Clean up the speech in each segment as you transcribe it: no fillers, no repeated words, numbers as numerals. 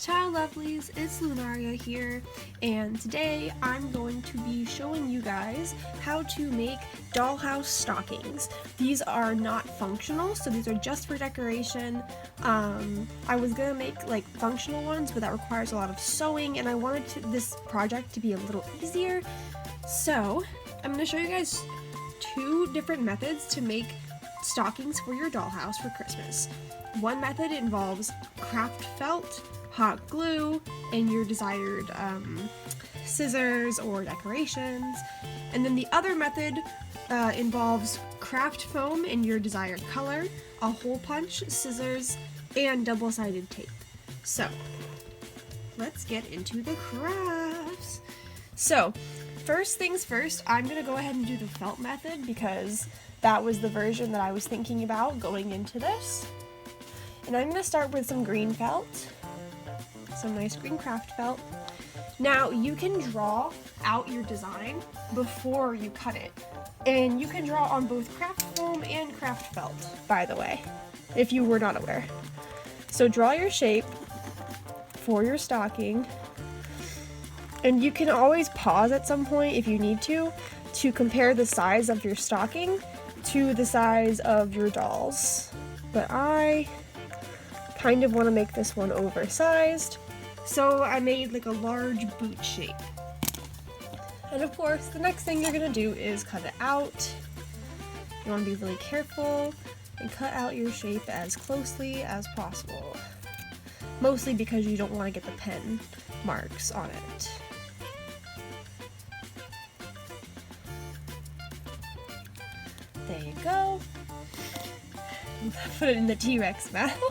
Ciao lovelies, it's Lunaria here, and today I'm going to be showing you guys how to make dollhouse stockings. These are not functional, so these are just for decoration. I was gonna make like functional ones, but that requires a lot of sewing, and I wanted this project to be a little easier. So I'm gonna show you guys two different methods to make stockings for your dollhouse for Christmas. One method involves craft felt, hot glue, and your desired scissors or decorations. And then the other method involves craft foam in your desired color, a hole punch, scissors, and double-sided tape. So, let's get into the crafts. So, first things first, I'm gonna go ahead and do the felt method because that was the version that I was thinking about going into this. And I'm gonna start with some green felt. Some nice green craft felt. Now you can draw out your design before you cut it. And you can draw on both craft foam and craft felt, by the way, if you were not aware. So draw your shape for your stocking. And you can always pause at some point if you need to compare the size of your stocking to the size of your dolls. But I kind of want to make this one oversized. So I made like a large boot shape. And of course, the next thing you're gonna do is cut it out. You wanna be really careful and cut out your shape as closely as possible. Mostly because you don't wanna get the pen marks on it. There you go. Put it in the T-Rex mouth.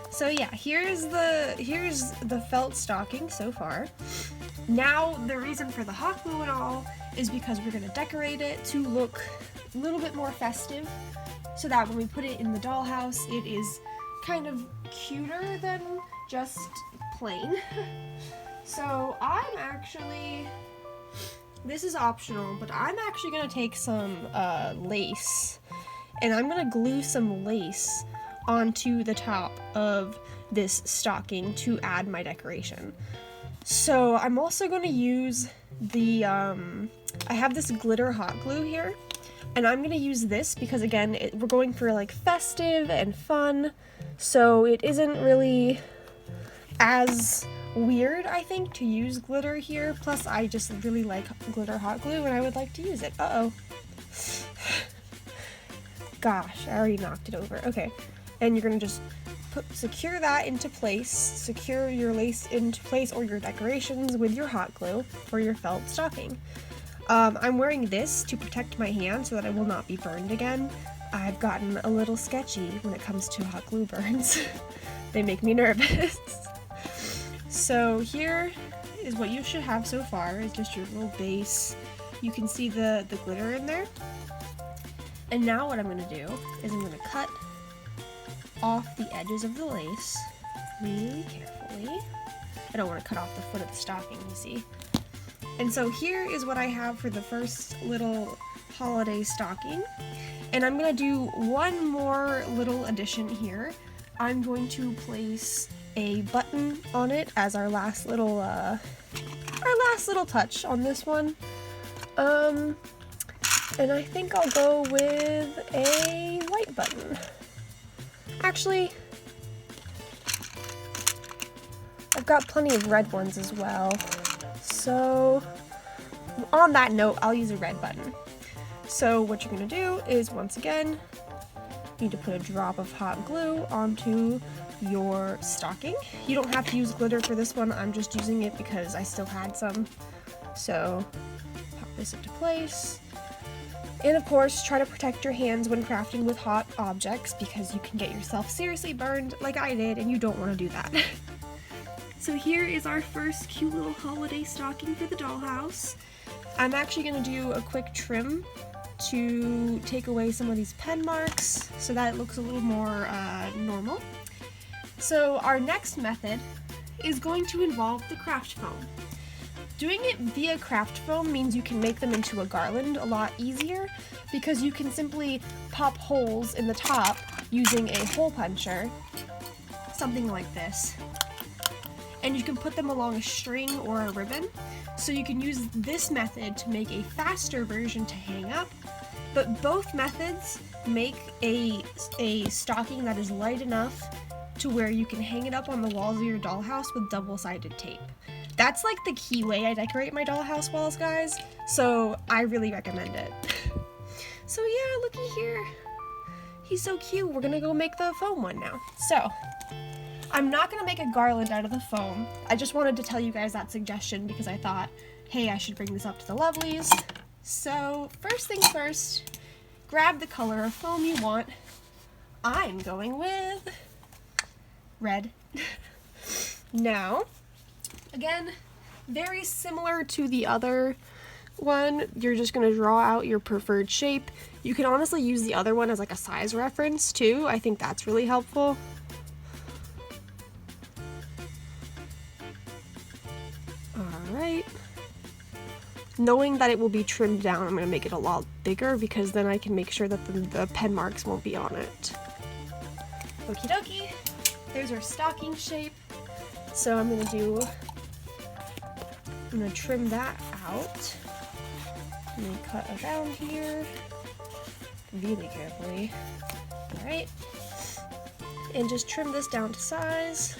So yeah, here's the felt stocking so far. Now the reason for the hot glue and all is because we're gonna decorate it to look a little bit more festive, so that when we put it in the dollhouse, it is kind of cuter than just plain. So this is optional, but I'm actually gonna take some lace, and I'm gonna glue some lace onto the top of this stocking to add my decoration. So I'm also going to use the, I have this glitter hot glue here, and I'm going to use this because again, we're going for like festive and fun, so it isn't really as weird, I think, to use glitter here. Plus I just really like glitter hot glue and I would like to use it. Uh-oh. Gosh, I already knocked it over. Okay. And you're gonna just secure that into place, secure your lace into place or your decorations with your hot glue for your felt stocking. I'm wearing this to protect my hand so that I will not be burned again. I've gotten a little sketchy when it comes to hot glue burns. They make me nervous. So here is what you should have so far, is just your little base. You can see the glitter in there. And now what I'm gonna do is I'm gonna cut off the edges of the lace really carefully. I don't want to cut off the foot of the stocking, you see. And so here is what I have for the first little holiday stocking. And I'm going to do one more little addition here. I'm going to place a button on it as our last little touch on this one. And I think I'll go with a white button. Actually, I've got plenty of red ones as well. So, on that note, I'll use a red button. So what you're going to do is, once again, you need to put a drop of hot glue onto your stocking. You don't have to use glitter for this one, I'm just using it because I still had some. So, pop this into place. And of course, try to protect your hands when crafting with hot objects because you can get yourself seriously burned like I did, and you don't want to do that. So here is our first cute little holiday stocking for the dollhouse. I'm actually going to do a quick trim to take away some of these pen marks so that it looks a little more normal. So our next method is going to involve the craft foam. Doing it via craft foam means you can make them into a garland a lot easier because you can simply pop holes in the top using a hole puncher, something like this. and you can put them along a string or a ribbon. So you can use this method to make a faster version to hang up, but both methods make a stocking that is light enough to where you can hang it up on the walls of your dollhouse with double-sided tape. That's like the key way I decorate my dollhouse walls, guys, so I really recommend it. So yeah, looky here. He's so cute. We're gonna go make the foam one now. So, I'm not gonna make a garland out of the foam. I just wanted to tell you guys that suggestion because I thought, hey, I should bring this up to the lovelies. So, first things first, grab the color of foam you want. I'm going with red. Now, again, very similar to the other one, you're just going to draw out your preferred shape. You can honestly use the other one as like a size reference too. I think that's really helpful. Alright. Knowing that it will be trimmed down, I'm going to make it a lot bigger because then I can make sure that the pen marks won't be on it. Okie dokie. There's our stocking shape. So I'm going to trim that out. I'm going to cut around here really carefully. Alright. And just trim this down to size.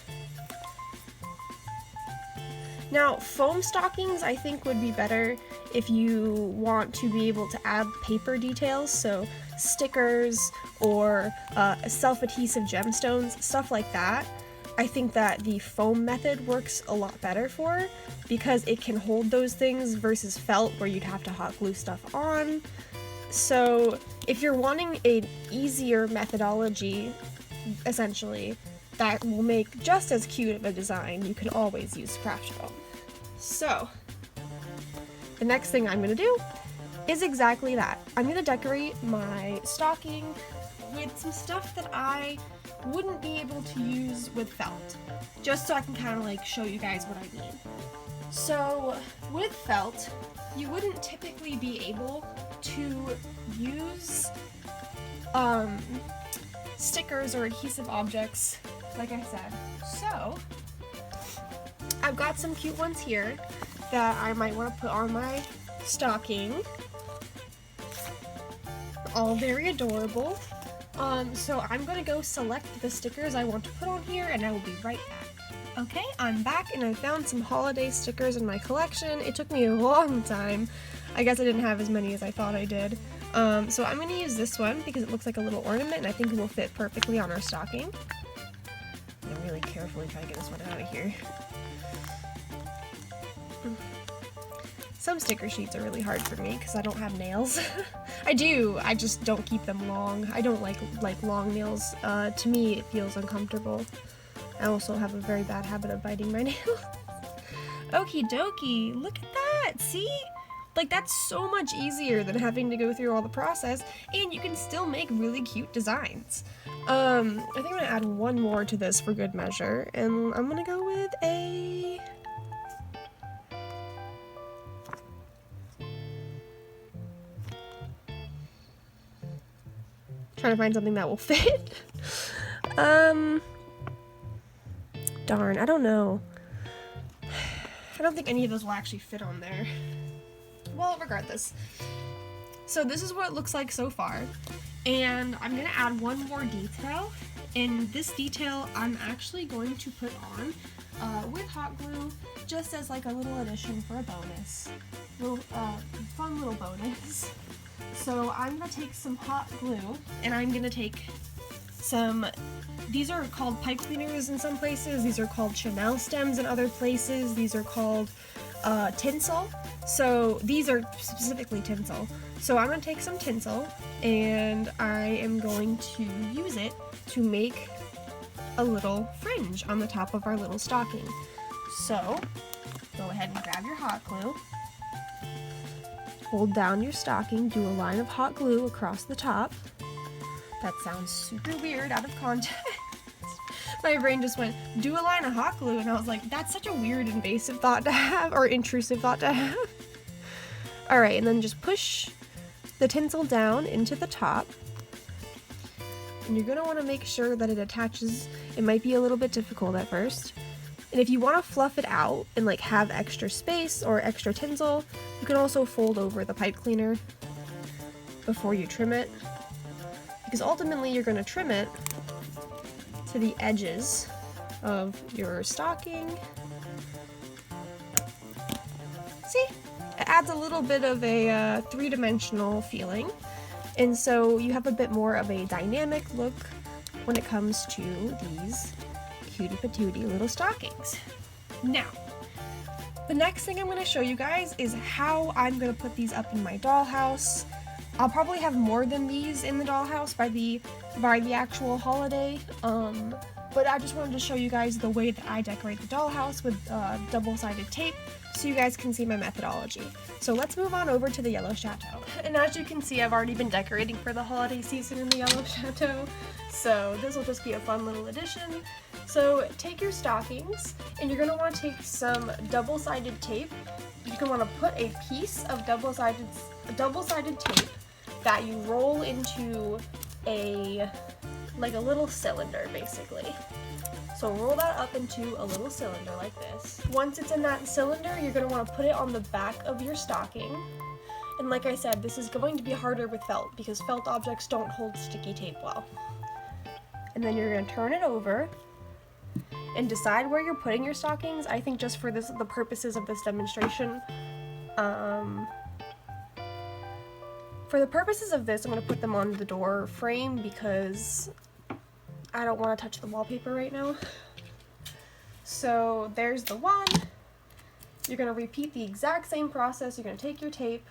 Now, foam stockings I think would be better if you want to be able to add paper details, so stickers or self-adhesive gemstones, stuff like that. I think that the foam method works a lot better for because it can hold those things versus felt where you'd have to hot glue stuff on. So if you're wanting an easier methodology, essentially, that will make just as cute of a design, you can always use craft foam. So the next thing I'm going to do is exactly that. I'm going to decorate my stocking with some stuff that I wouldn't be able to use with felt, just so I can kind of like show you guys what I mean. So with felt, you wouldn't typically be able to use stickers or adhesive objects, like I said. So I've got some cute ones here that I might want to put on my stocking. All very adorable. So I'm gonna go select the stickers I want to put on here and I will be right back. Okay, I'm back and I found some holiday stickers in my collection. It took me a long time. I guess I didn't have as many as I thought I did. So I'm gonna use this one because it looks like a little ornament and I think it will fit perfectly on our stocking. I'm really carefully trying to get this one out of here. Some sticker sheets are really hard for me because I don't have nails. I do, I just don't keep them long. I don't like long nails. To me, it feels uncomfortable. I also have a very bad habit of biting my nails. Okie dokie, look at that, see? Like, that's so much easier than having to go through all the process, and you can still make really cute designs. I think I'm gonna add one more to this for good measure, and I'm gonna go with a... Trying to find something that will fit. Darn, I don't know. I don't think any of those will actually fit on there. Well, regardless. So this is what it looks like so far. And I'm gonna add one more detail. And this detail I'm actually going to put on with hot glue, just as like a little addition for a bonus. Fun little bonus. So I'm going to take some hot glue, and I'm going to take some, these are called pipe cleaners in some places, these are called Chanel stems in other places, these are called tinsel. So these are specifically tinsel. So I'm going to take some tinsel, and I am going to use it to make a little fringe on the top of our little stocking. So go ahead and grab your hot glue. Hold down your stocking, do a line of hot glue across the top. That sounds super weird out of context. My brain just went, do a line of hot glue, and I was like, that's such a weird invasive thought to have, or intrusive thought to have. Alright, and then just push the tinsel down into the top. And you're going to want to make sure that it attaches. It might be a little bit difficult at first. And if you want to fluff it out and like have extra space or extra tinsel, you can also fold over the pipe cleaner before you trim it, because ultimately you're going to trim it to the edges of your stocking. See? It adds a little bit of a three-dimensional feeling, and so you have a bit more of a dynamic look when it comes to these cutie patootie little stockings. Now, the next thing I'm going to show you guys is how I'm going to put these up in my dollhouse. I'll probably have more than these in the dollhouse by the actual holiday, but I just wanted to show you guys the way that I decorate the dollhouse with double-sided tape so you guys can see my methodology. So let's move on over to the yellow chateau. And as you can see, I've already been decorating for the holiday season in the yellow chateau, so this will just be a fun little addition. So take your stockings, and you're going to want to take some double-sided tape. You're going to want to put a piece of double-sided tape that you roll into a little cylinder, basically. So roll that up into a little cylinder like this. Once it's in that cylinder, you're going to want to put it on the back of your stocking. And like I said, this is going to be harder with felt because felt objects don't hold sticky tape well. And then you're going to turn it over and decide where you're putting your stockings. I think just for the purposes of this demonstration, for the purposes of this, I'm going to put them on the door frame because I don't want to touch the wallpaper right now. So there's the one. You're going to repeat the exact same process. You're going to take your tape,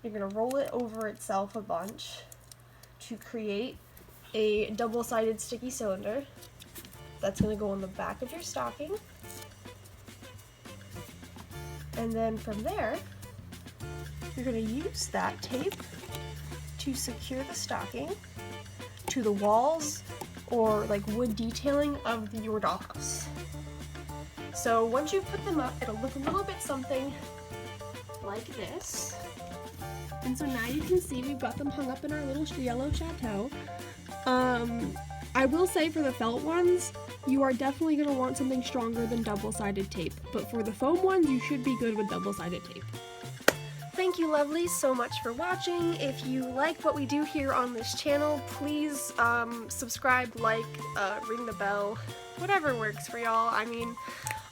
you're going to roll it over itself a bunch to create a double-sided sticky cylinder. That's going to go on the back of your stocking. And then from there, you're going to use that tape to secure the stocking to the walls or like wood detailing of your dollhouse. So once you put them up, it'll look a little bit something like this. And so now you can see we've got them hung up in our little yellow chateau. I will say for the felt ones, you are definitely going to want something stronger than double-sided tape, but for the foam ones, you should be good with double-sided tape. Thank you, lovelies, so much for watching. If you like what we do here on this channel, please subscribe, like, ring the bell, whatever works for y'all. I mean,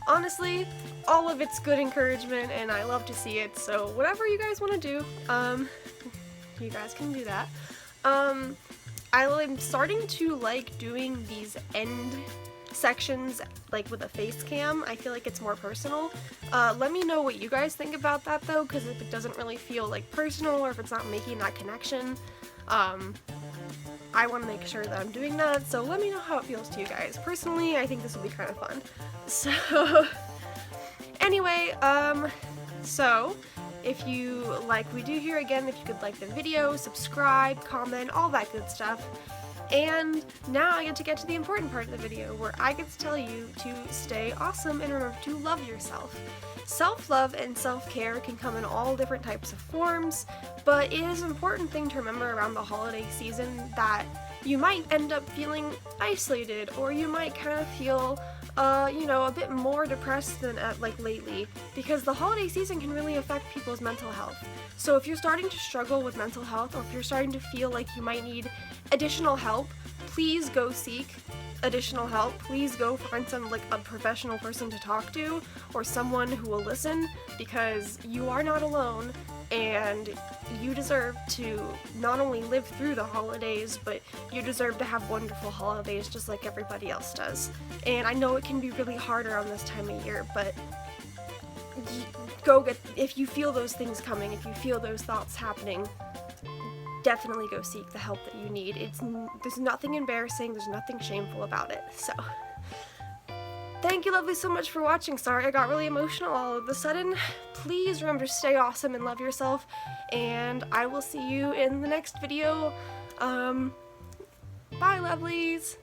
honestly, all of it's good encouragement, and I love to see it, so whatever you guys want to do, you guys can do that. I'm starting to like doing these end sections like with a face cam. I feel like it's more personal. Let me know what you guys think about that though, because if it doesn't really feel like personal or if it's not making that connection, I want to make sure that I'm doing that, so let me know how it feels to you guys. Personally, I think this will be kind of fun. So anyway, so if you like what we do here, again, if you could like the video, subscribe, comment, all that good stuff. And now I get to the important part of the video where I get to tell you to stay awesome and remember to love yourself. Self-love and self-care can come in all different types of forms, but it is an important thing to remember around the holiday season that you might end up feeling isolated, or you might kind of feel you know, a bit more depressed than like lately, because the holiday season can really affect people's mental health. So if you're starting to struggle with mental health, or if you're starting to feel like you might need additional help, please go seek additional help. Please go find a professional person to talk to, or someone who will listen, because you are not alone, and you deserve to not only live through the holidays, but you deserve to have wonderful holidays just like everybody else does. And I know it can be really hard around this time of year, but if you feel those things coming, if you feel those thoughts happening, definitely go seek the help that you need. There's nothing embarrassing, there's nothing shameful about it. So thank you, lovely, so much for watching. Sorry I got really emotional all of a sudden. Please remember to stay awesome and love yourself, and I will see you in the next video. Bye, lovelies!